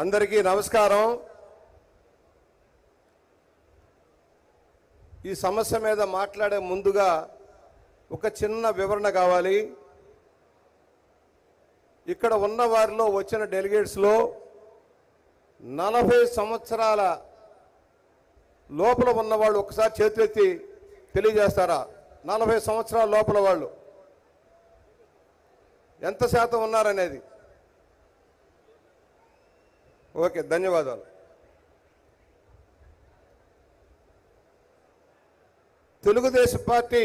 అందరికీ నమస్కారం. ఈ సమస్య మీద మాట్లాడే ముందుగా ఒక చిన్న వివరణ కావాలి. ఇక్కడ ఉన్న వారిలో వచ్చిన డెలిగేట్స్లో 40 సంవత్సరాల లోపల ఉన్నవాళ్ళు ఒకసారి చేతులెత్తి తెలియజేస్తారా? 40 సంవత్సరాల లోపల వాళ్ళు ఎంత శాతం ఉన్నారనేది. ఓకే, ధన్యవాదాలు. తెలుగుదేశం పార్టీ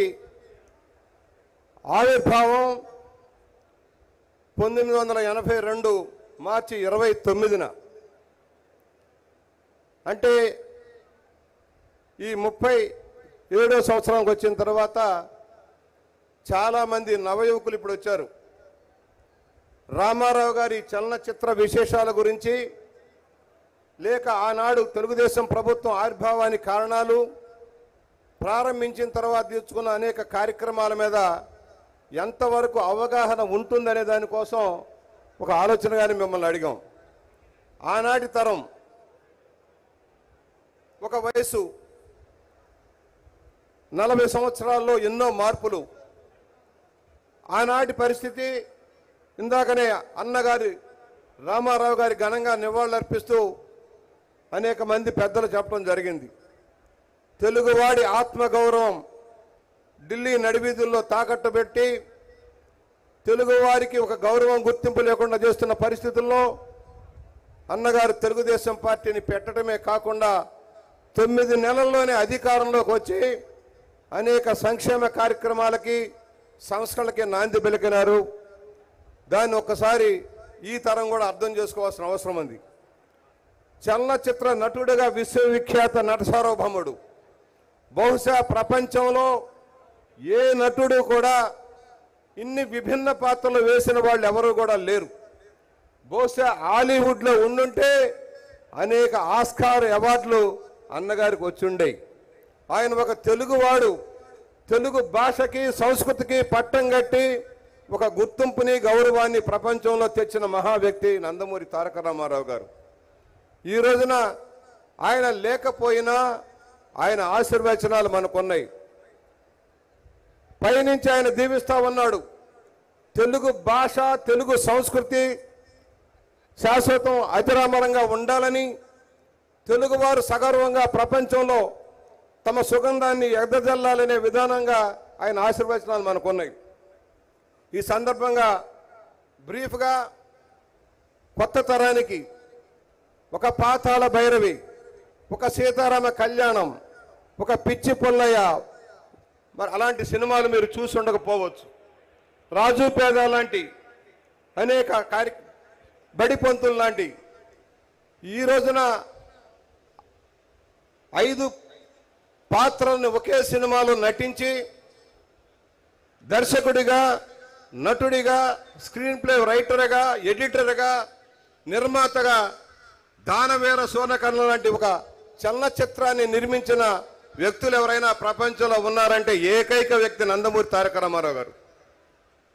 ఆవిర్భావం 1982 మార్చి 29న, అంటే ఈ 37వ సంవత్సరానికి వచ్చిన తర్వాత చాలామంది నవయువకులు ఇప్పుడు వచ్చారు. రామారావు గారి చలనచిత్ర విశేషాల గురించి, లేక ఆనాడు తెలుగుదేశం ప్రభుత్వం ఆవిర్భావానికి కారణాలు, ప్రారంభించిన తర్వాత తీసుకున్న అనేక కార్యక్రమాల మీద ఎంతవరకు అవగాహన ఉంటుందనే దానికోసం ఒక ఆలోచనగానే మిమ్మల్ని అడిగాం. ఆనాటి తరం ఒక వయసు, 40 సంవత్సరాల్లో ఎన్నో మార్పులు. ఆనాటి పరిస్థితి ఇందాకనే అన్నగారి రామారావు గారి ఘనంగా నివాళులర్పిస్తూ అనేక మంది పెద్దలు చెప్పడం జరిగింది. తెలుగువాడి ఆత్మగౌరవం ఢిల్లీ నడివీధుల్లో తాకట్టు పెట్టి తెలుగువారికి ఒక గౌరవం, గుర్తింపు లేకుండా చేస్తున్న పరిస్థితుల్లో అన్నగారు తెలుగుదేశం పార్టీని పెట్టడమే కాకుండా 9 నెలల్లోనే అధికారంలోకి వచ్చి అనేక సంక్షేమ కార్యక్రమాలకి, సంస్కరణలకి నాంది పలికినారు. దాన్ని ఒక్కసారి ఈ తరం కూడా అర్థం చేసుకోవాల్సిన అవసరం ఉంది. చలనచిత్ర నటుడిగా విశ్వవిఖ్యాత నట సార్వభౌముడు. బహుశా ప్రపంచంలో ఏ నటుడు కూడా ఇన్ని విభిన్న పాత్రలు వేసిన వాళ్ళు ఎవరు కూడా లేరు. బహుశా హాలీవుడ్లో ఉండుంటే అనేక ఆస్కార్ అవార్డులు అన్నగారికి వచ్చుండే. ఆయన ఒక తెలుగువాడు, తెలుగు భాషకి, సంస్కృతికి పట్టం కట్టి ఒక గుర్తింపుని, గౌరవాన్ని ప్రపంచంలో తెచ్చిన మహా వ్యక్తి నందమూరి తారక రామారావు గారు. ఈ రోజున ఆయన లేకపోయినా ఆయన ఆశీర్వచనాలు మనకున్నాయి. పైనుంచి ఆయన దీవిస్తా ఉన్నాడు. తెలుగు భాష, తెలుగు సంస్కృతి శాశ్వతం అజరామరంగా ఉండాలని, తెలుగువారు సగర్వంగా ప్రపంచంలో తమ సుగంధాన్ని ఎగదజల్లాలనే విధానంగా ఆయన ఆశీర్వచనాలు మనకున్నాయి. ఈ సందర్భంగా బ్రీఫ్గా కొత్త తరానికి ఒక పాతాళ భైరవి, ఒక సీతారామ కళ్యాణం, ఒక పిచ్చి పుల్లయ్య, మరి అలాంటి సినిమాలు మీరు చూసి ఉండకపోవచ్చు. రాజు పేద లాంటి అనేక బడి పంతులు లాంటి ఈ రోజున 5 పాత్రలను ఒకే సినిమాలో నటించి దర్శకుడిగా, నటుడిగా, స్క్రీన్ ప్లే రైటర్గా, ఎడిటర్గా, నిర్మాతగా దానవీర సూర్యకర్ణ లాంటి ఒక చలనచిత్రాన్ని నిర్మించిన వ్యక్తులు ఎవరైనా ప్రపంచంలో ఉన్నారంటే ఏకైక వ్యక్తి నందమూరి తారక రామారావు గారు.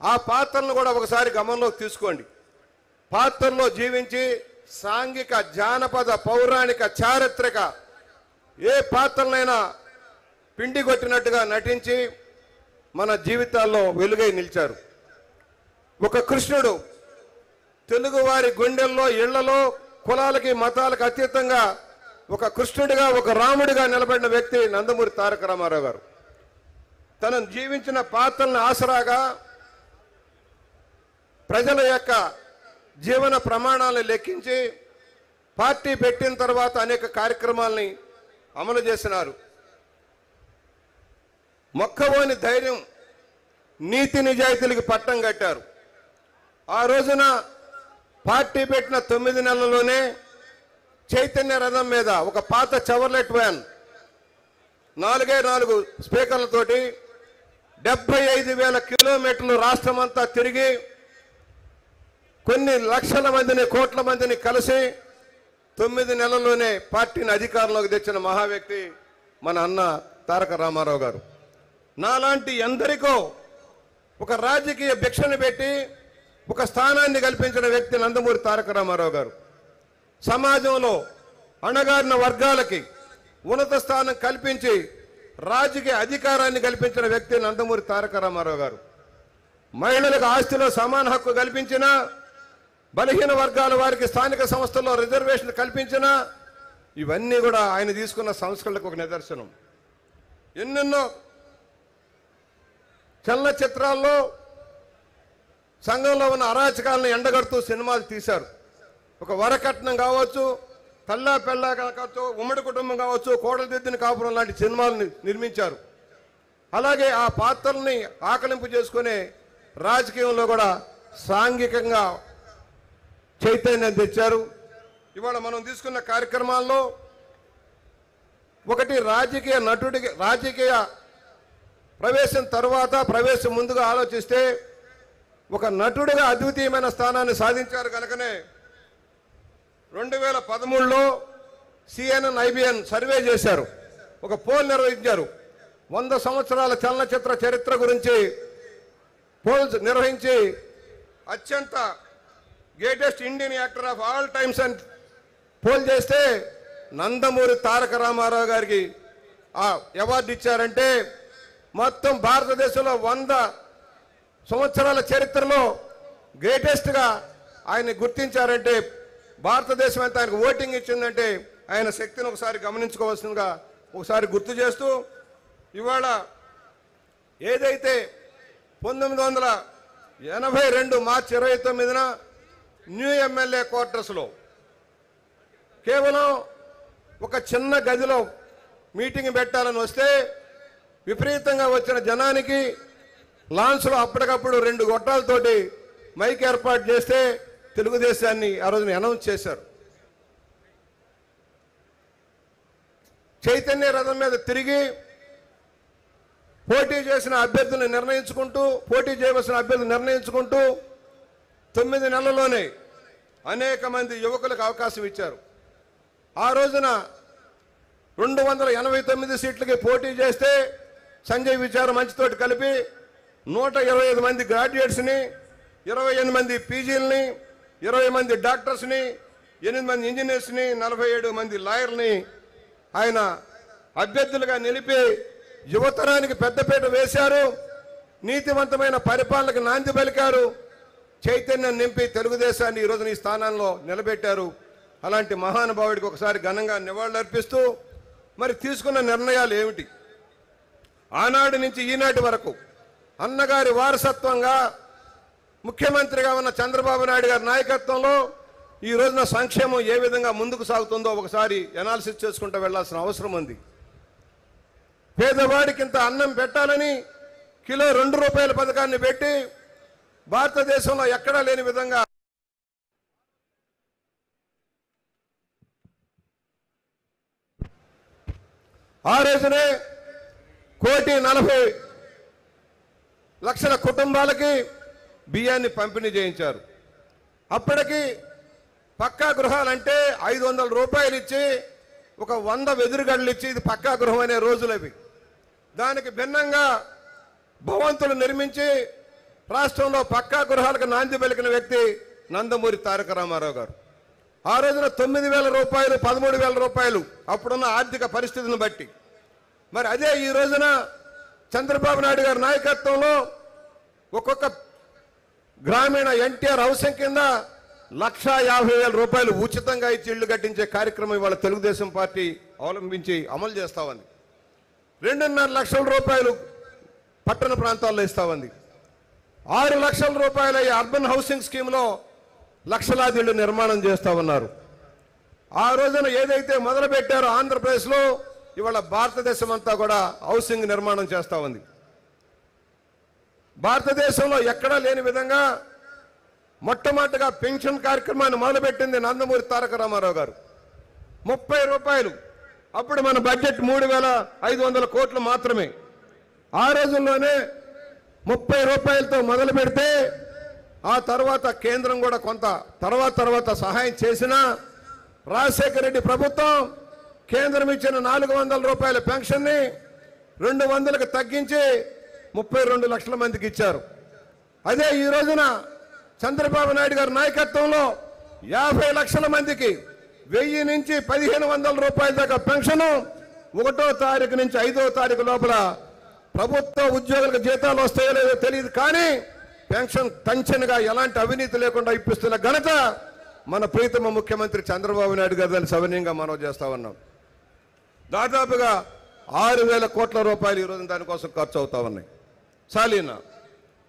ఆ పాత్రలను కూడా ఒకసారి గమనంలోకి తీసుకోండి. పాత్రలో జీవించి సాంఘిక, జానపద, పౌరాణిక, చారిత్రక ఏ పాత్రలైనా పిండి కొట్టినట్టుగా నటించి మన జీవితాల్లో వెలుగై నిలిచారు. ఒక కృష్ణుడు తెలుగువారి గుండెల్లో, ఇళ్లలో, కులాలకి, మతాలకు అతీతంగా ఒక కృష్ణుడిగా, ఒక రాముడిగా నిలబడిన వ్యక్తి నందమూరి తారక రామారావు గారు. తను జీవించిన పాత్రలను ఆసరాగా ప్రజల యొక్క జీవన ప్రమాణాలను లెక్కించి పార్టీ పెట్టిన తర్వాత అనేక కార్యక్రమాలని అమలు చేసినారు. మొక్కవోని ధైర్యం, నీతి నిజాయితీలకు పట్టం కట్టారు. ఆ రోజున పార్టీ పెట్టిన 9 నెలల్లోనే చైతన్య రథం మీద ఒక పాత చవర్లెట్ వ్యాన్ 4 స్పీకర్లతోటి 75,000 కిలోమీటర్లు రాష్ట్రమంతా తిరిగి కొన్ని లక్షల మందిని, కోట్ల మందిని కలిసి 9 నెలల్లోనే పార్టీని అధికారంలోకి తెచ్చిన మహా వ్యక్తి మన అన్న తారక రామారావు గారు. నాలాంటి ఎందరికో ఒక రాజకీయ భిక్షను పెట్టి ఒక స్థానాన్ని కల్పించిన వ్యక్తి నందమూరి తారక రామారావు గారు. సమాజంలో అణగారిన వర్గాలకి ఉన్నత స్థానం కల్పించి రాజకీయ అధికారాన్ని కల్పించిన వ్యక్తి నందమూరి తారక రామారావు గారు. మహిళలకు ఆస్తిలో సమాన హక్కు కల్పించిన, బలహీన వర్గాల వారికి స్థానిక సంస్థల్లో రిజర్వేషన్ కల్పించిన, ఇవన్నీ కూడా ఆయన తీసుకున్న సంస్కరణలకు ఒక నిదర్శనం. ఎన్నెన్నో చలనచిత్రాల్లో సంఘంలో ఉన్న అరాచకాలను ఎండగడుతూ సినిమాలు తీశారు. ఒక వరకట్నం కావచ్చు, తల్లా పెళ్ళా కావచ్చు, ఉమ్మడి కుటుంబం కావచ్చు, కోడలిదిద్దిన కాపురం లాంటి సినిమాలను నిర్మించారు. అలాగే ఆ పాత్రల్ని ఆకలింపు చేసుకునే రాజకీయంలో కూడా సాంఘికంగా చైతన్యం తెచ్చారు. ఇవాళ మనం తీసుకున్న కార్యక్రమాల్లో ఒకటి, రాజకీయ నటుడికి రాజకీయ ప్రవేశం తర్వాత ప్రవేశం ముందుగా ఆలోచిస్తే ఒక నటుడిగా అద్వితీయమైన స్థానాన్ని సాధించారు. కనుకనే 2013లో CNN IBN సర్వే చేశారు, ఒక పోల్ నిర్వహించారు. 100 సంవత్సరాల చలనచిత్ర చరిత్ర గురించి పోల్స్ నిర్వహించి అత్యంత greatest Indian actor of all times అని పోల్ చేస్తే నందమూరి తారక రామారావు గారికి ఆ అవార్డు ఇచ్చారంటే మొత్తం భారతదేశంలో 100 సంవత్సరాల చరిత్రలో గ్రేటెస్ట్గా ఆయన గుర్తించారంటే, భారతదేశం అంతా ఆయనకు ఓటింగ్ ఇచ్చిందంటే ఆయన శక్తిని ఒకసారి గమనించుకోవాల్సిందిగా ఒకసారి గుర్తు చేస్తూ, ఇవాళ ఏదైతే 1982 మార్చి 29న న్యూ ఎమ్మెల్యే క్వార్టర్స్లో కేవలం ఒక చిన్న గదిలో మీటింగ్ పెట్టాలని వస్తే విపరీతంగా వచ్చిన జనానికి లాంచ్లో అప్పటికప్పుడు 2 గొట్టాలతోటి మైక్ ఏర్పాటు చేస్తే తెలుగుదేశాన్ని ఆ రోజున అనౌన్స్ చేశారు. చైతన్య రథం మీద తిరిగి పోటీ చేయవలసిన అభ్యర్థులు నిర్ణయించుకుంటూ 9 నెలల్లోనే అనేక మంది యువకులకు అవకాశం ఇచ్చారు. ఆ రోజున 289 సీట్లకి పోటీ చేస్తే సంజయ్ విచార మంచితోటి కలిపి 125 మంది గ్రాడ్యుయేట్స్ని, 28 మంది పీజీలని, 20 మంది డాక్టర్స్ని, 8 మంది ఇంజనీర్స్ని, 47 మంది లాయర్ని ఆయన అభ్యర్థులుగా నిలిపి యువతరానికి పెద్దపీట వేశారు. నీతివంతమైన పరిపాలనకు నాంది పలికారు. చైతన్యం నింపి తెలుగుదేశాన్ని ఈ రోజున ఈ స్థానంలో నిలబెట్టారు. అలాంటి మహానుభావుడికి ఒకసారి ఘనంగా నివాళులర్పిస్తూ, మరి తీసుకున్న నిర్ణయాలు ఏమిటి? ఆనాటి నుంచి ఈనాటి వరకు అన్నగారి వారసత్వంగా ముఖ్యమంత్రిగా ఉన్న చంద్రబాబు నాయుడు గారి నాయకత్వంలో ఈ రోజున సంక్షేమం ఏ విధంగా ముందుకు సాగుతుందో ఒకసారి ఎనాలిసిస్ చేసుకుంటూ వెళ్లాల్సిన అవసరం ఉంది. పేదవాడికి ఇంత అన్నం పెట్టాలని కిలో 2 రూపాయల పథకాన్ని పెట్టి భారతదేశంలో ఎక్కడా లేని విధంగా ఆ రోజునే 1,40,00,000 కుటుంబాలకి బియ్యాన్ని పంపిణీ చేయించారు. అప్పటికి పక్కా గృహాలంటే 500 రూపాయలు ఇచ్చి ఒక 100 వెదురుగడ్డలు ఇచ్చి ఇది పక్కా గృహం అనే రోజులవి. దానికి భిన్నంగా భవంతులు నిర్మించి రాష్ట్రంలో పక్కా గృహాలకు నాంది పలికిన వ్యక్తి నందమూరి తారక రామారావు గారు. ఆ రోజున 9,000 రూపాయలు, 13,000 రూపాయలు అప్పుడున్న ఆర్థిక పరిస్థితిని బట్టి. మరి అదే ఈ రోజున చంద్రబాబు నాయుడు గారి నాయకత్వంలో ఒక్కొక్క గ్రామీణ ఎన్టీఆర్ హౌసింగ్ కింద 1,50,000 రూపాయలు ఉచితంగా ఇచ్చి ఇళ్లు కట్టించే కార్యక్రమం ఇవాళ తెలుగుదేశం పార్టీ అవలంబించి అమలు చేస్తా ఉంది. 2.5 లక్షల రూపాయలు పట్టణ ప్రాంతాల్లో ఇస్తా ఉంది. 6 లక్షల రూపాయల ఈ అర్బన్ హౌసింగ్ స్కీమ్లో లక్షలాది ఇళ్లు నిర్మాణం చేస్తా ఉన్నారు. ఆ రోజున ఏదైతే మొదలు పెట్టారో ఆంధ్రప్రదేశ్లో ఇవాళ భారతదేశం అంతా కూడా హౌసింగ్ నిర్మాణం చేస్తా ఉంది. భారతదేశంలో ఎక్కడా లేని విధంగా మొట్టమొదటిగా పెన్షన్ కార్యక్రమాన్ని మొదలుపెట్టింది నందమూరి తారక రామారావు గారు. 30 రూపాయలు, అప్పుడు మన బడ్జెట్ 3,500 కోట్లు మాత్రమే. ఆ రోజుల్లోనే 30 రూపాయలతో మొదలు పెడితే ఆ తర్వాత కేంద్రం కూడా కొంత తర్వాత సహాయం చేసినా రాజశేఖర రెడ్డి ప్రభుత్వం కేంద్రం ఇచ్చిన 400 రూపాయల పెన్షన్ని 200కు తగ్గించి 32 లక్షల మందికి ఇచ్చారు. అదే ఈ రోజున చంద్రబాబు నాయుడు గారి నాయకత్వంలో 50 లక్షల మందికి 1000 నుంచి 1500 రూపాయల దాకా పెన్షన్ 1వ తారీఖు నుంచి 5వ తారీఖు లోపల ప్రభుత్వ ఉద్యోగులకు జీతాలు వస్తాయో లేదో తెలియదు, కానీ పెన్షన్ టెన్షన్గా ఎలాంటి అవినీతి లేకుండా ఇప్పిస్తున్న ఘనత మన ప్రీతమ ముఖ్యమంత్రి చంద్రబాబు నాయుడు గారు దాన్ని సవినయంగా మనం చేస్తా ఉన్నాం. దాదాపుగా 6000 కోట్ల రూపాయలు ఈరోజు దానికోసం ఖర్చు అవుతా ఉన్నాయి. సాలీనా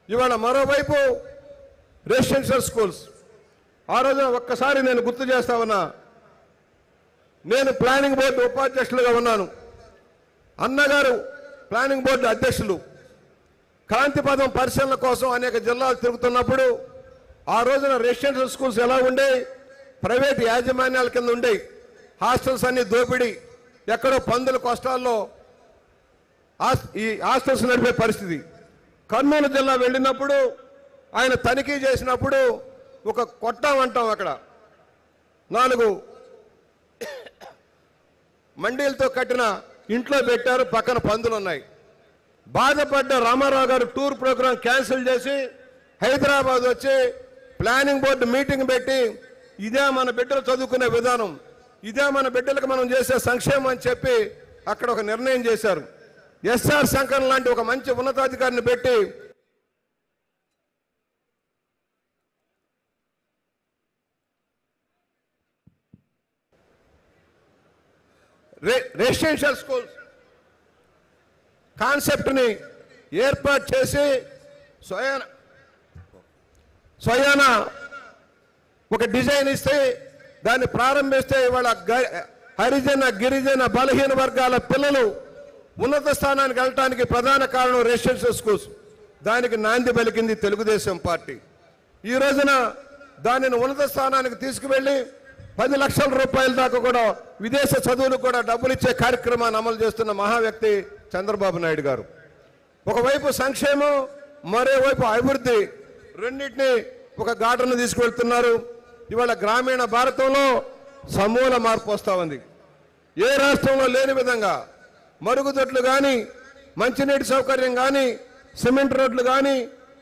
ఇవాళ మరోవైపు రెసిడెన్షియల్ స్కూల్స్, ఆ రోజు ఒక్కసారి నేను గుర్తు చేస్తా ఉన్నా, నేను ప్లానింగ్ బోర్డు ఉపాధ్యక్షులుగా ఉన్నాను, అన్నగారు ప్లానింగ్ బోర్డు అధ్యక్షులు. క్రాంతిపథం పరిశీలన కోసం అనేక జిల్లాలు తిరుగుతున్నప్పుడు ఆ రోజున రెసిడెన్షియల్ స్కూల్స్ ఎలా ఉండే, ప్రైవేట్ యాజమాన్యాల కింద ఉండే, హాస్టల్స్ అన్ని దోపిడీ, ఎక్కడో పందుల కష్టాల్లో ఈ హాస్టల్స్ నడిపే పరిస్థితి. కర్నూలు జిల్లా వెళ్ళినప్పుడు ఆయన తనిఖీ చేసినప్పుడు ఒక కొట్టం అంటాం, అక్కడ 4 మండీలతో కట్టిన ఇంట్లో పెట్టారు, పక్కన పందులు ఉన్నాయి. బాధపడ్డ రామారావు గారు టూర్ ప్రోగ్రాం క్యాన్సిల్ చేసి హైదరాబాద్ వచ్చి ప్లానింగ్ బోర్డు మీటింగ్ పెట్టి ఇదే మన బిడ్డలు చదువుకునే విధానం, ఇదే మన బిడ్డలకు మనం చేసే సంక్షేమం అని చెప్పి అక్కడ ఒక నిర్ణయం చేశారు. ఎస్ఆర్ శంకర్ లాంటి ఒక మంచి ఉన్నతాధికారిని పెట్టి రెసిడెన్షియల్ స్కూల్స్ కాన్సెప్ట్ని ఏర్పాటు చేసి స్వయాన ఒక డిజైన్ ఇస్తే దాన్ని ప్రారంభిస్తే ఇవాళ హరిజన గిరిజన బలహీన వర్గాల పిల్లలు ఉన్నత స్థానానికి వెళ్ళటానికి ప్రధాన కారణం రెసిడెన్షియల్ స్కూల్స్. దానికి నాంది పలికింది తెలుగుదేశం పార్టీ. ఈ రోజున దానిని ఉన్నత స్థానానికి తీసుకువెళ్ళి 10 లక్షల రూపాయల దాకా కూడా విదేశ చదువులకు కూడా డబ్బులు ఇచ్చే కార్యక్రమాన్ని అమలు చేస్తున్న మహా వ్యక్తి చంద్రబాబు నాయుడు గారు. ఒకవైపు సంక్షేమం, మరోవైపు అభివృద్ధి, రెండింటినీ ఒక ఘాటను తీసుకువెళ్తున్నారు. ఇవాళ గ్రామీణ భారతంలో సమూల మార్పు వస్తూ ఉంది. ఏ రాష్ట్రంలో లేని విధంగా మరుగుదొడ్లు కానీ, మంచినీటి సౌకర్యం కానీ, సిమెంట్ రోడ్లు కానీ,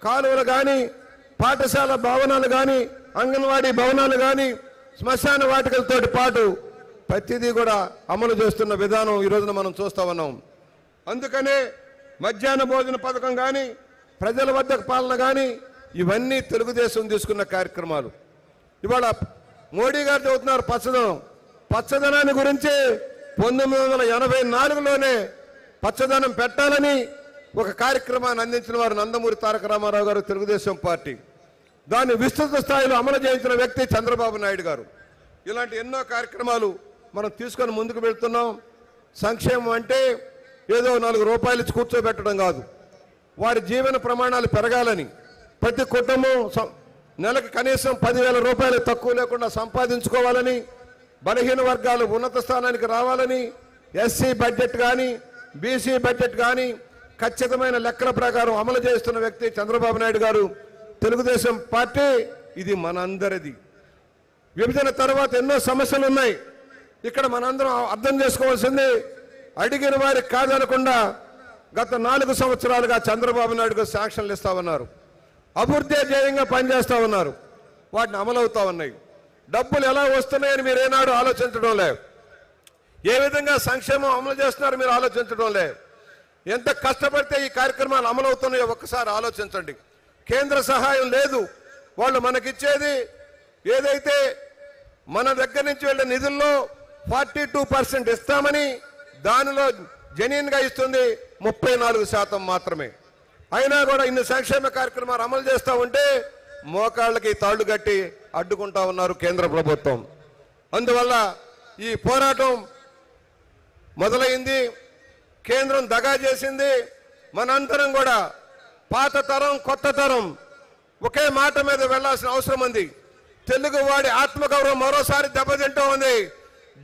కాలువలు కానీ, పాఠశాల భవనాలు కానీ, అంగన్వాడీ భవనాలు కానీ, శ్మశాన వాటికలతో పాటు ప్రతిదీ కూడా అమలు చేస్తున్న విధానం ఈ రోజున మనం చూస్తూ ఉన్నాం. అందుకనే మధ్యాహ్న భోజన పథకం కానీ, ప్రజల వద్దకు పాలన కానీ, ఇవన్నీ తెలుగుదేశం తీసుకున్న కార్యక్రమాలు. ఇవాళ మోడీ గారు చెబుతున్నారు పచ్చదనం. పచ్చదనాన్ని గురించి 1984లోనే పచ్చదనం పెట్టాలని ఒక కార్యక్రమాన్ని అందించిన వారు నందమూరి తారక రామారావు గారు, తెలుగుదేశం పార్టీ. దాన్ని విస్తృత స్థాయిలో అమలు చేయించిన వ్యక్తి చంద్రబాబు నాయుడు గారు. ఇలాంటి ఎన్నో కార్యక్రమాలు మనం తీసుకొని ముందుకు వెళ్తున్నాం. సంక్షేమం అంటే ఏదో 4 రూపాయలు ఇచ్చి కూర్చోబెట్టడం కాదు. వారి జీవన ప్రమాణాలు పెరగాలని, ప్రతి కుటుంబం నెలకు కనీసం 10,000 రూపాయలు తక్కువ లేకుండా సంపాదించుకోవాలని, బలహీన వర్గాలు ఉన్నత స్థానానికి రావాలని, ఎస్సీ బడ్జెట్ కానీ, బీసీ బడ్జెట్ కానీ ఖచ్చితమైన లెక్కల ప్రకారం అమలు చేస్తున్న వ్యక్తి చంద్రబాబు నాయుడు గారు, తెలుగుదేశం పార్టీ. ఇది మనందరిది. విభజన తర్వాత ఎన్నో సమస్యలు ఉన్నాయి. ఇక్కడ మనందరం అర్థం చేసుకోవాల్సింది, అడిగిన వారికి కాదనకుండా గత 4 సంవత్సరాలుగా చంద్రబాబు నాయుడు గారు శాంక్షన్లు ఇస్తా ఉన్నారు. అభివృద్ధి ధ్యేయంగా పనిచేస్తూ ఉన్నారు. వాటిని అమలవుతా ఉన్నాయి. డబ్బులు ఎలా వస్తున్నాయని మీరు ఏనాడు ఆలోచించడం లేదు. ఏ విధంగా సంక్షేమం అమలు చేస్తున్నారు మీరు ఆలోచించడం లేదు. ఎంత కష్టపడితే ఈ కార్యక్రమాలు అమలవుతున్నాయో ఒక్కసారి ఆలోచించండి. కేంద్ర సహాయం లేదు. వాళ్ళు మనకిచ్చేది ఏదైతే మన దగ్గర నుంచి వెళ్ళే నిధుల్లో 42% ఇస్తామని, దానిలో జెన్యూన్గా ఇస్తుంది 34% మాత్రమే. అయినా కూడా ఇన్ని సంక్షేమ కార్యక్రమాలు అమలు చేస్తూ ఉంటే మోకాళ్ళకి తాళ్లు కట్టి అడ్డుకుంటా ఉన్నారు కేంద్ర ప్రభుత్వం. అందువల్ల ఈ పోరాటం మొదలైంది. కేంద్రం దగా చేసింది. మనందరం కూడా పాత తరం కొత్త తరం ఒకే మాట మీద వెళ్లాల్సిన అవసరం ఉంది. తెలుగువాడి ఆత్మగౌరవం మరోసారి దెబ్బతింటూ ఉంది.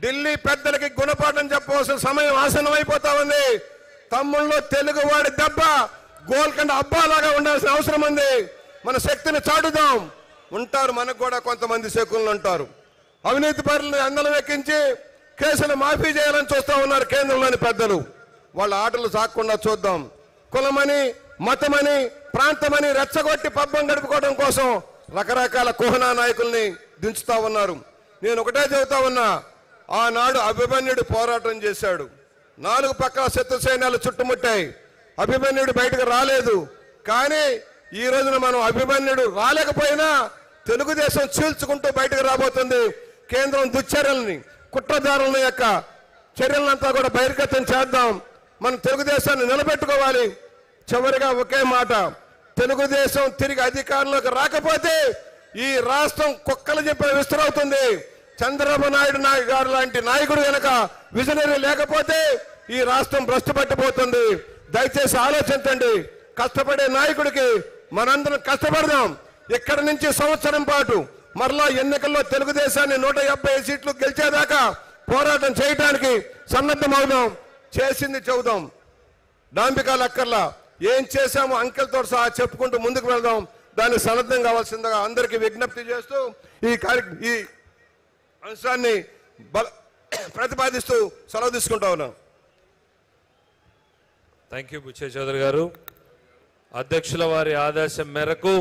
ఢిల్లీ పెద్దలకి గుణపాఠం చెప్పవలసిన సమయం ఆసనం అయిపోతా ఉంది. తమ్ముళ్ళు తెలుగువాడి దెబ్బ గోల్కొండ అబ్బాలాగా ఉండాల్సిన అవసరం ఉంది. మన శక్తిని చాటుదాం. ఉంటారు మనకు కూడా కొంతమంది శకులు ఉంటారు. అవినీతి పరులను అందలం ఎక్కించి కేసులు మాఫీ చేయాలని చూస్తూ ఉన్నారు కేంద్రంలోని పెద్దలు. వాళ్ళ ఆటలు సాగకుండా చూద్దాం. కులమని, మతమని, ప్రాంతమని రెచ్చగొట్టి పబ్బం గడుపుకోవడం కోసం రకరకాల కుహనా నాయకుల్ని దించుతా ఉన్నారు. నేను ఒకటే చెబుతా ఉన్నా, ఆనాడు అభిమన్యుడు పోరాటం చేశాడు, 4 పక్కల శత్రు సైన్యాలు చుట్టుముట్టాయి, అభిమన్యుడు బయటకు రాలేదు. కానీ ఈ రోజున మనం అభిమన్యుడు రాలేకపోయినా తెలుగుదేశం చీల్చుకుంటూ బయటకు రాబోతుంది. కేంద్రం దుశ్చర్యల్ని, కుట్రదారుల యొక్క చర్యలంతా కూడా బహిర్గతం చేద్దాం. మనం తెలుగుదేశాన్ని నిలబెట్టుకోవాలి. చివరిగా ఒకే మాట, తెలుగుదేశం తిరిగి అధికారంలోకి రాకపోతే ఈ రాష్ట్రం కుక్కలు చెప్పే విస్తరవుతుంది. చంద్రబాబు నాయుడు గారు లాంటి నాయకుడు కనుక విజనరీ లేకపోతే ఈ రాష్ట్రం భ్రష్టు పట్టిపోతుంది. దయచేసి ఆలోచించండి. కష్టపడే నాయకుడికి మనందరం కష్టపడదాం. ఇక్కడి నుంచి సంవత్సరం పాటు మరలా ఎన్నికల్లో తెలుగుదేశాన్ని 170 సీట్లు గెలిచేదాకా పోరాటం చేయడానికి సన్నద్ధమవుదాం. చేసింది చెబుదాం, డాంబికాలు అక్కర్లా. ఏం చేశామో అంకెలతో సహా చెప్పుకుంటూ ముందుకు వెళ్దాం. దానికి సన్నద్ధం కావాల్సిందిగా అందరికీ విజ్ఞప్తి చేస్తూ ఈ అంశాన్ని ప్రతిపాదిస్తూ సెలవు తీసుకుంటా ఉన్నాం. థ్యాంక్ యూ బుచ్చయ్య చౌదరి గారు. అధ్యక్షుల వారి ఆదేశం మేరకు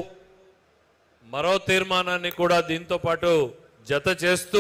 మరో తీర్మానాన్ని కూడా దీంతో పాటు జత చేస్తూ